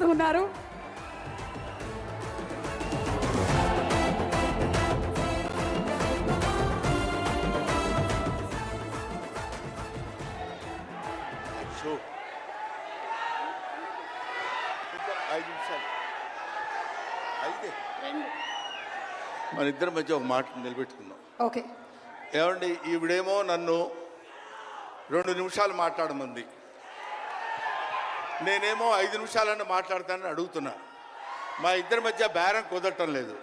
వస్తూ ఉన్నారు. మన ఇద్దరి మధ్య ఒక మాట నిలబెట్టుకుందాం. ఓకే. ఏమండి, ఈవిడేమో నన్ను 2 నిమిషాలు మాట్లాడమంది, నేనేమో 5 నిమిషాలన్నా మాట్లాడతానని అడుగుతున్నా. మా ఇద్దరి మధ్య బేరం కుదరటం లేదు.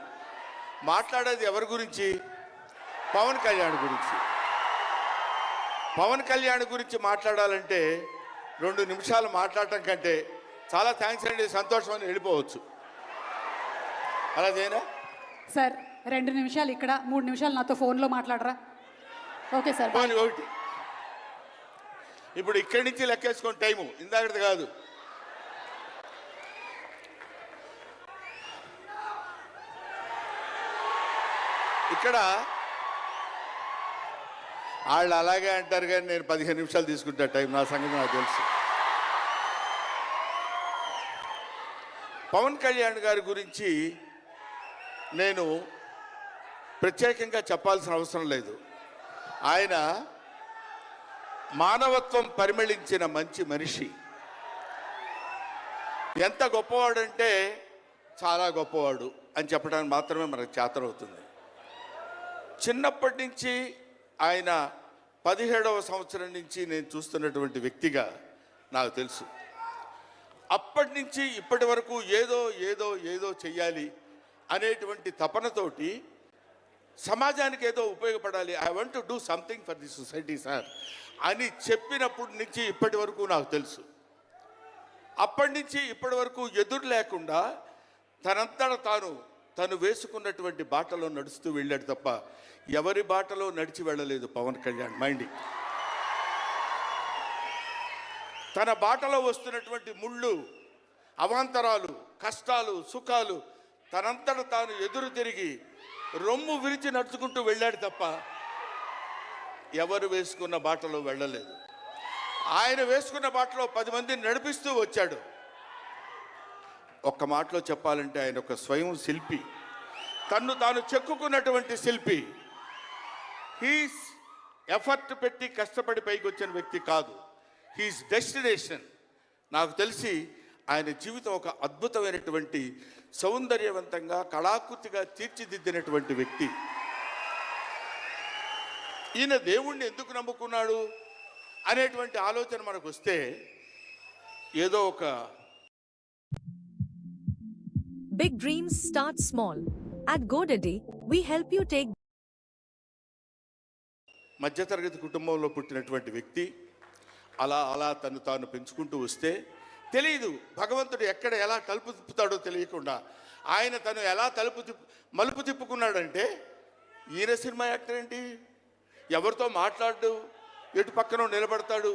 మాట్లాడేది ఎవరి గురించి? పవన్ కళ్యాణ్ గురించి. పవన్ కళ్యాణ్ గురించి మాట్లాడాలంటే 2 నిమిషాలు మాట్లాడటం కంటే చాలా థ్యాంక్స్ అండి, సంతోషం అని వెళ్ళిపోవచ్చు. అలా చేయనా సార్? 2 నిమిషాలు ఇక్కడ, 3 నిమిషాలు నాతో ఫోన్లో మాట్లాడరా? Okay sir. ఒకటి ఇప్పుడు ఇక్కడి నుంచి లెక్కేసుకొని టైము ఇందాకది కాదు. ఇక్కడ వాళ్ళు అలాగే అంటారు కానీ నేను 15 నిమిషాలు తీసుకుంటా టైం. నా సంగతి నాకు తెలుసు. పవన్ కళ్యాణ్ గారి గురించి నేను ప్రత్యేకంగా చెప్పాల్సిన అవసరం లేదు. ఆయన మానవత్వం పరిమళించిన మంచి మనిషి. ఎంత గొప్పవాడంటే చాలా గొప్పవాడు అని చెప్పడానికి మాత్రమే మనకు చేతనవుతుంది. చిన్నప్పటి నుంచి ఆయన 17వ సంవత్సరం నుంచి నేను చూస్తున్నటువంటి వ్యక్తిగా నాకు తెలుసు. అప్పటి నుంచి ఇప్పటి వరకు ఏదో ఏదో ఏదో చెయ్యాలి అనేటువంటి తపనతోటి సమాజానికి ఏదో ఉపయోగపడాలి, I want to do something for the society sir అని చెప్పినప్పటి నుంచి ఇప్పటి వరకు నాకు తెలుసు. అప్పటి నుంచి ఇప్పటి వరకు ఎదురు లేకుండా తనంతట తను వేసుకున్నటువంటి బాటలో నడుస్తూ వెళ్ళాడు తప్ప ఎవరి బాటలో నడిచి వెళ్ళలేదు పవన్ కళ్యాణ్. మైండ్ తన బాటలో వస్తున్నటువంటి ముళ్ళు, అవాంతరాలు, కష్టాలు, సుఖాలు తనంతట తాను ఎదురు తిరిగి రొమ్ము విరిచి నడుచుకుంటూ వెళ్ళాడు తప్ప ఎవరు వేసుకున్న బాటలో వెళ్ళలేదు. ఆయన వేసుకున్న బాటలో 10 మందిని నడిపిస్తూ వచ్చాడు. ఒక్క మాటలో చెప్పాలంటే ఆయన ఒక స్వయం శిల్పి, తన్ను తాను చెక్కుకున్నటువంటి శిల్పి. హీస్ ఎఫర్ట్ పెట్టి కష్టపడి పైకి వచ్చిన వ్యక్తి కాదు, హీస్ డెస్టినేషన్. నాకు తెలిసి ఆయన జీవితం ఒక అద్భుతమైనటువంటి సౌందర్యవంతంగా కళాకృతిగా తీర్చిదిద్దినటువంటి వ్యక్తి. ఈయన దేవుణ్ణి ఎందుకు నమ్ముకున్నాడు అనేటువంటి ఆలోచన మనకు వస్తే ఏదో ఒక Big dreams start small. At GoDaddy, we help you take మధ్యతరగతి కుటుంబంలో పుట్టినటువంటి వ్యక్తి అలా అలా తను తాను పెంచుకుంటూ వస్తే తెలియదు భగవంతుడు ఎక్కడ ఎలా తలుపు తిప్పుతాడో తెలియకుండా ఆయన తను ఎలా మలుపు తిప్పుకున్నాడంటే, ఈయన సినిమా యాక్టర్ ఏంటి, ఎవరితో మాట్లాడు, ఎటు పక్కన నిలబడతాడు,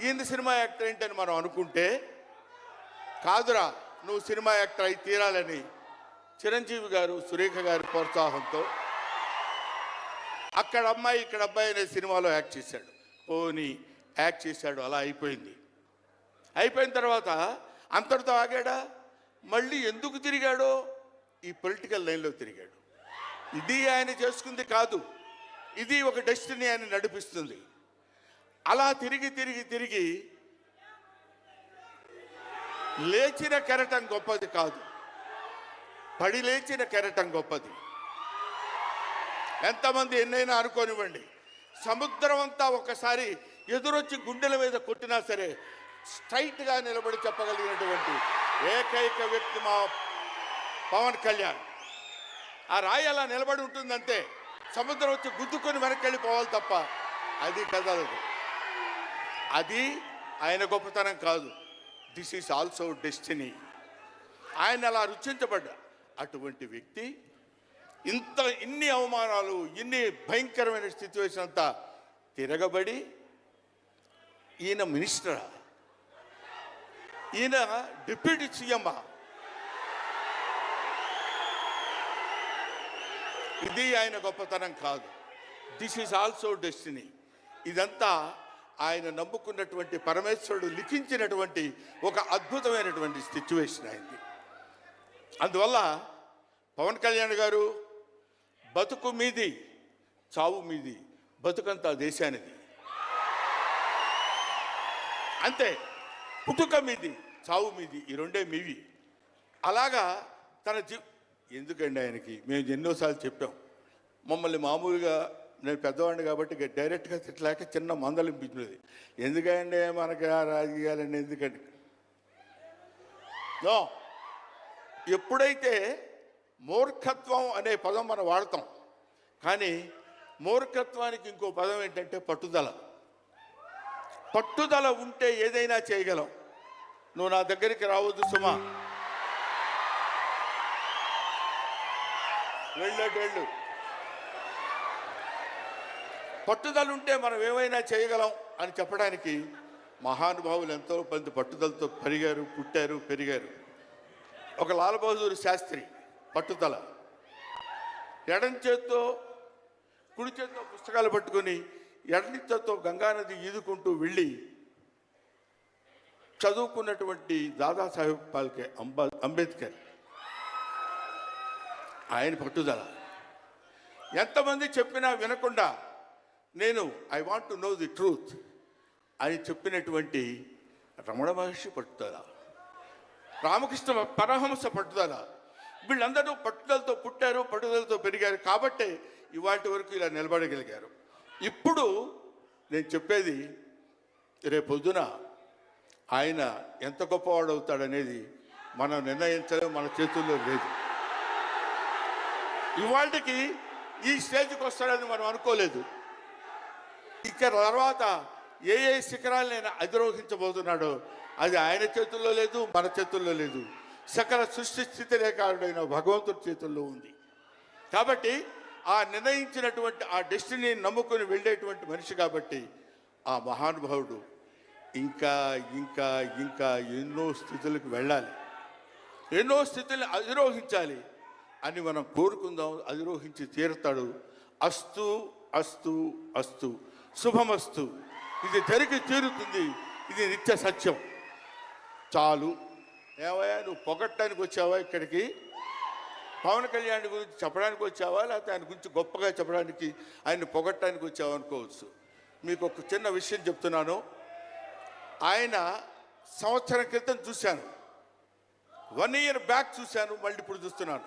ఈయన సినిమా యాక్టర్ ఏంటి అని మనం అనుకుంటే కాదురా, నువ్వు సినిమా యాక్టర్ అయి తీరాలని చిరంజీవి గారు, సురేఖ గారి ప్రోత్సాహంతో అక్కడ అమ్మాయి ఇక్కడ అబ్బాయి అనే సినిమాలో యాక్ట్ చేశాడు. పోనీ యాక్ట్ చేశాడు, అలా అయిపోయింది. అయిపోయిన తర్వాత అంతటితో ఆగాడా? మళ్ళీ ఎందుకు తిరిగాడో ఈ పొలిటికల్ లైన్లో తిరిగాడు. ఇది ఆయన చేసుకుంది కాదు, ఇది ఒక డెస్టినీ ఆయన నడిపిస్తుంది. అలా తిరిగి తిరిగి తిరిగి లేచిన కెరటం గొప్పది కాదు, పడి లేచిన కెరటం గొప్పది. ఎంతమంది ఎన్నైనా అనుకోనివ్వండి, సముద్రం అంతా ఒకసారి ఎదురొచ్చి గుండెల మీద కొట్టినా సరే స్ట్రైట్గా నిలబడి చెప్పగలిగినటువంటి ఏకైక వ్యక్తి మా పవన్ కళ్యాణ్. ఆ రాయి అలా నిలబడి ఉంటుందంతే, సముద్రం వచ్చి గుద్దుకొని వెనక్కి వెళ్ళిపోవాలి తప్ప అది కదలదు. అది ఆయన గొప్పతనం కాదు, దిస్ ఈజ్ ఆల్సో డెస్టినీ. ఆయన అలా రుచించబడ్డ అటువంటి వ్యక్తి ఇన్ని అవమానాలు, ఇన్ని భయంకరమైన సిచ్యువేషన్ అంతా తిరగబడి ఈయన మినిస్టరా, ఈయన డిప్యూటీ సీఎమ్మా, ఇది ఆయన గొప్పతనం కాదు. This is also destiny. ఇదంతా ఆయన నమ్ముకున్నటువంటి పరమేశ్వరుడు లిఖించినటువంటి ఒక అద్భుతమైనటువంటి సిచ్యువేషన్ అయింది. అందువల్ల పవన్ కళ్యాణ్ గారు బతుకు మీది చావు మీది, బతుకంతా దేశానిది. అంతే, పుట్టుక మీది చావు మీది, ఈ రెండే మీవి. అలాగా తన ఎందుకండి ఆయనకి మేము ఎన్నోసార్లు చెప్పాం, మమ్మల్ని మామూలుగా నేను పెద్దవాడిని కాబట్టి డైరెక్ట్గా తిట్టలేక చిన్న మందలింపించినది. ఎందుకంటే మనకి ఆ రాజకీయాలన్నీ ఎందుకండి. నో, ఎప్పుడైతే మూర్ఖత్వం అనే పదం మనం వాడతాం, కానీ మూర్ఖత్వానికి ఇంకో పదం ఏంటంటే పట్టుదల. పట్టుదల ఉంటే ఏదైనా చేయగలం. నువ్వు నా దగ్గరికి రావద్దు సుమా, వెళ్ళు. పట్టుదల ఉంటే మనం ఏమైనా చేయగలం అని చెప్పడానికి మహానుభావులు ఎంతో మంది పట్టుదలతో పుట్టారు, పెరిగారు. ఒక లాల్ బహదూర్ శాస్త్రి పట్టుదల, ఎడం చేత్తో కుడి చేత్తో పుస్తకాలు పట్టుకొని ఎడని చేత్తో గంగానది ఈదుకుంటూ వెళ్ళి చదువుకున్నటువంటి దాదాసాహెబ్ ఫాల్కే అంబేద్కర్, ఆయన పట్టుదల. ఎంతమంది చెప్పినా వినకుండా నేను I want to know the truth అని చెప్పినటువంటి రమణ మహర్షి పట్టుదల, రామకృష్ణ పరమహంస పట్టుదల. వీళ్ళందరూ పట్టుదలతో పుట్టారు, పట్టుదలతో పెరిగారు కాబట్టే ఇవాటి వరకు ఇలా నిలబడగలిగారు. ఇప్పుడు నేను చెప్పేది, రేపొద్దున ఆయన ఎంత గొప్పవాడు అవుతాడనేది మనం నిర్ణయించడం మన చేతుల్లో లేదు. ఇవాళకి ఈ స్టేజ్కి వస్తాడని మనం అనుకోలేదు. ఇక తర్వాత ఏ శిఖరాలైనా అధిరోహించబోతున్నాడో అది ఆయన చేతుల్లో లేదు, మన చేతుల్లో లేదు. సకల సృష్టి స్థితి రేఖారుడైన భగవంతుడి చేతుల్లో ఉంది. కాబట్టి ఆ నిర్ణయించినటువంటి ఆ డెస్టినీని నమ్ముకొని వెళ్ళేటువంటి మనిషి కాబట్టి ఆ మహానుభావుడు ఇంకా ఇంకా ఇంకా ఎన్నో స్థితులకు వెళ్ళాలి, ఎన్నో స్థితులను అధిరోహించాలి అని మనం కోరుకుందాం. అధిరోహించి తీరుతాడు. అస్తు అస్తు అస్తు, శుభమస్తు. ఇది జరిగి తీరుతుంది, ఇది నిత్య సత్యం. చాలు. ఏమయ్యా, నువ్వు పొగట్టడానికి వచ్చావా ఇక్కడికి? పవన్ కళ్యాణ్ గురించి చెప్పడానికి వచ్చావా, లేకపోతే ఆయన గురించి గొప్పగా చెప్పడానికి, ఆయన పొగట్టడానికి వచ్చావా అనుకోవచ్చు. మీకు ఒక చిన్న విషయం చెప్తున్నాను. ఆయన సంవత్సరం క్రితం చూశాను, 1 year బ్యాక్ చూశాను, మళ్ళీ ఇప్పుడు చూస్తున్నాను.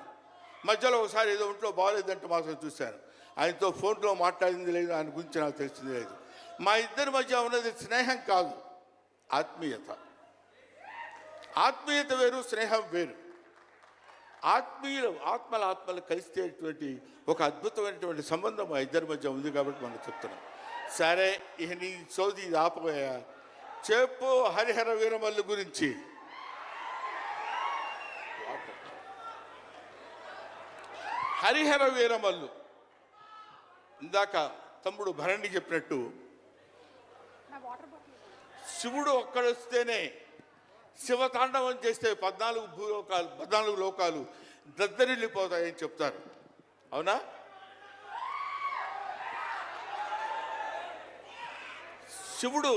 మధ్యలో ఒకసారి ఏదో ఒంట్లో బాగోలేదంటే మాత్రం చూశాను. ఆయనతో ఫోన్లో మాట్లాడింది లేదు, ఆయన గురించి నాకు తెలిసింది లేదు. మా ఇద్దరి మధ్య ఉన్నది స్నేహం కాదు, ఆత్మీయత. ఆత్మీయత వేరు, స్నేహం వేరు. ఆత్మలు కలిసేటువంటి ఒక అద్భుతమైనటువంటి సంబంధం మా ఇద్దరి మధ్య ఉంది కాబట్టి మనం చెప్తున్నాం. సరే, ఇక నీ సోది ఇది ఆపబోయా. చెప్పు హరిహర వీరమల్లు గురించి. హరిహర వీరమల్లు, ఇందాక తమ్ముడు భరణి చెప్పినట్టు, శివుడు ఒక్కడొస్తేనే, శివతాండవం చేస్తే 14 లోకాలు దద్దరిల్లిపోతాయని చెప్తారు. అవునా? శివుడు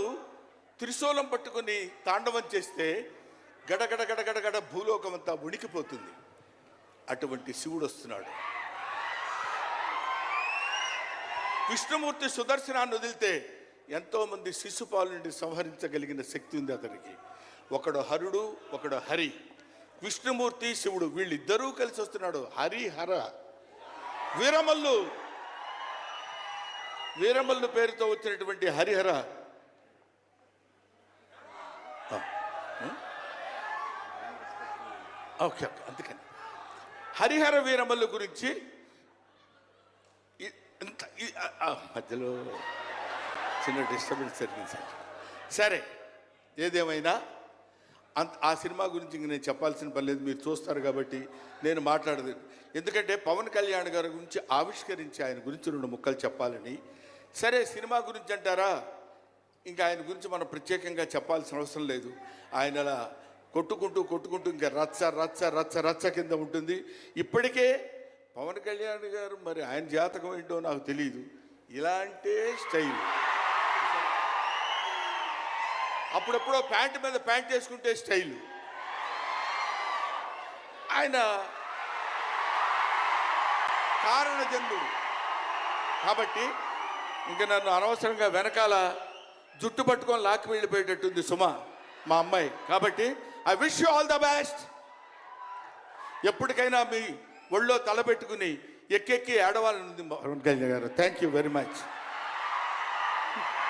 త్రిశూలం పట్టుకుని తాండవం చేస్తే గడగడ గడగడగడ భూలోకం అంతా ఉణికిపోతుంది. అటువంటి శివుడు వస్తున్నాడు. విష్ణుమూర్తి సుదర్శనాన్ని వదిలితే ఎంతోమంది శిశుపాలు నుండి సంహరించగలిగిన శక్తి ఉంది అతనికి. ఒకడు హరుడు, ఒకడు హరి. విష్ణుమూర్తి, శివుడు వీళ్ళిద్దరూ కలిసి వస్తున్నాడు. హరిహర వీరమల్లు పేరుతో వచ్చినటువంటి హరిహర. ఓకే, అందుకని హరిహర వీరమల్లు గురించి మధ్యలో చిన్న డిస్టర్బెన్స్ జరిగింది సార్. సరే, ఏదేమైనా ఆ సినిమా గురించి ఇంక నేను చెప్పాల్సిన పని లేదు, మీరు చూస్తారు కాబట్టి నేను మాట్లాడదు. ఎందుకంటే పవన్ కళ్యాణ్ గారి గురించి ఆవిష్కరించి ఆయన గురించి 2 ముక్కలు చెప్పాలని. సరే, సినిమా గురించి అంటారా, ఇంకా ఆయన గురించి మనం ప్రత్యేకంగా చెప్పాల్సిన అవసరం లేదు. ఆయన అలా కొట్టుకుంటూ ఇంకా రచ్చ కింద ఉంటుంది. ఇప్పటికే పవన్ కళ్యాణ్ గారు, మరి ఆయన జాతకం ఏంటో నాకు తెలియదు, ఇలాంటి స్టైల్ అప్పుడెప్పుడో ప్యాంటు మీద ప్యాంట్ వేసుకుంటే స్టైలు. ఆయన కారణజన్ముడు కాబట్టి ఇంకా నన్ను అనవసరంగా వెనకాల జుట్టు పట్టుకొని లాక్కి వెళ్ళిపోయేటట్టుంది సుమ మా అమ్మాయి. కాబట్టి I wish you all the best. ఎప్పటికైనా మీ ఒళ్ళో తలపెట్టుకుని ఎక్కెక్కి ఏడవాలని పవన్ కళ్యాణ్ గారు. Thank you very much.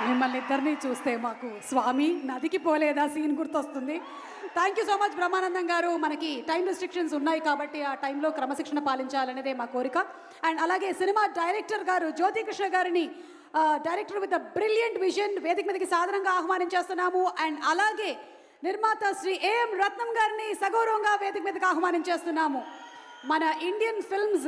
మిమ్మల్ని ఇద్దరిని చూస్తే మాకు స్వామి నదికి పోలేదా సీన్ గుర్తొస్తుంది. Thank you so much Brahmanandam గారు. మనకి టైం రెస్ట్రిక్షన్స్ ఉన్నాయి కాబట్టి ఆ టైంలో క్రమశిక్షణ పాలించాలనేదే మా కోరిక. అండ్ అలాగే సినిమా డైరెక్టర్ గారు జ్యోతికృష్ణ గారిని డైరెక్టర్ విత్ బ్రిలియంట్ విజన్ వేదిక మీదకి సాధారణంగా ఆహ్వానించేస్తున్నాము. అండ్ అలాగే నిర్మాత శ్రీ ఏఎం రత్నం గారిని సగౌరవంగా వేదిక మీదకి ఆహ్వానించేస్తున్నాము. మన ఇండియన్ ఫిల్మ్స్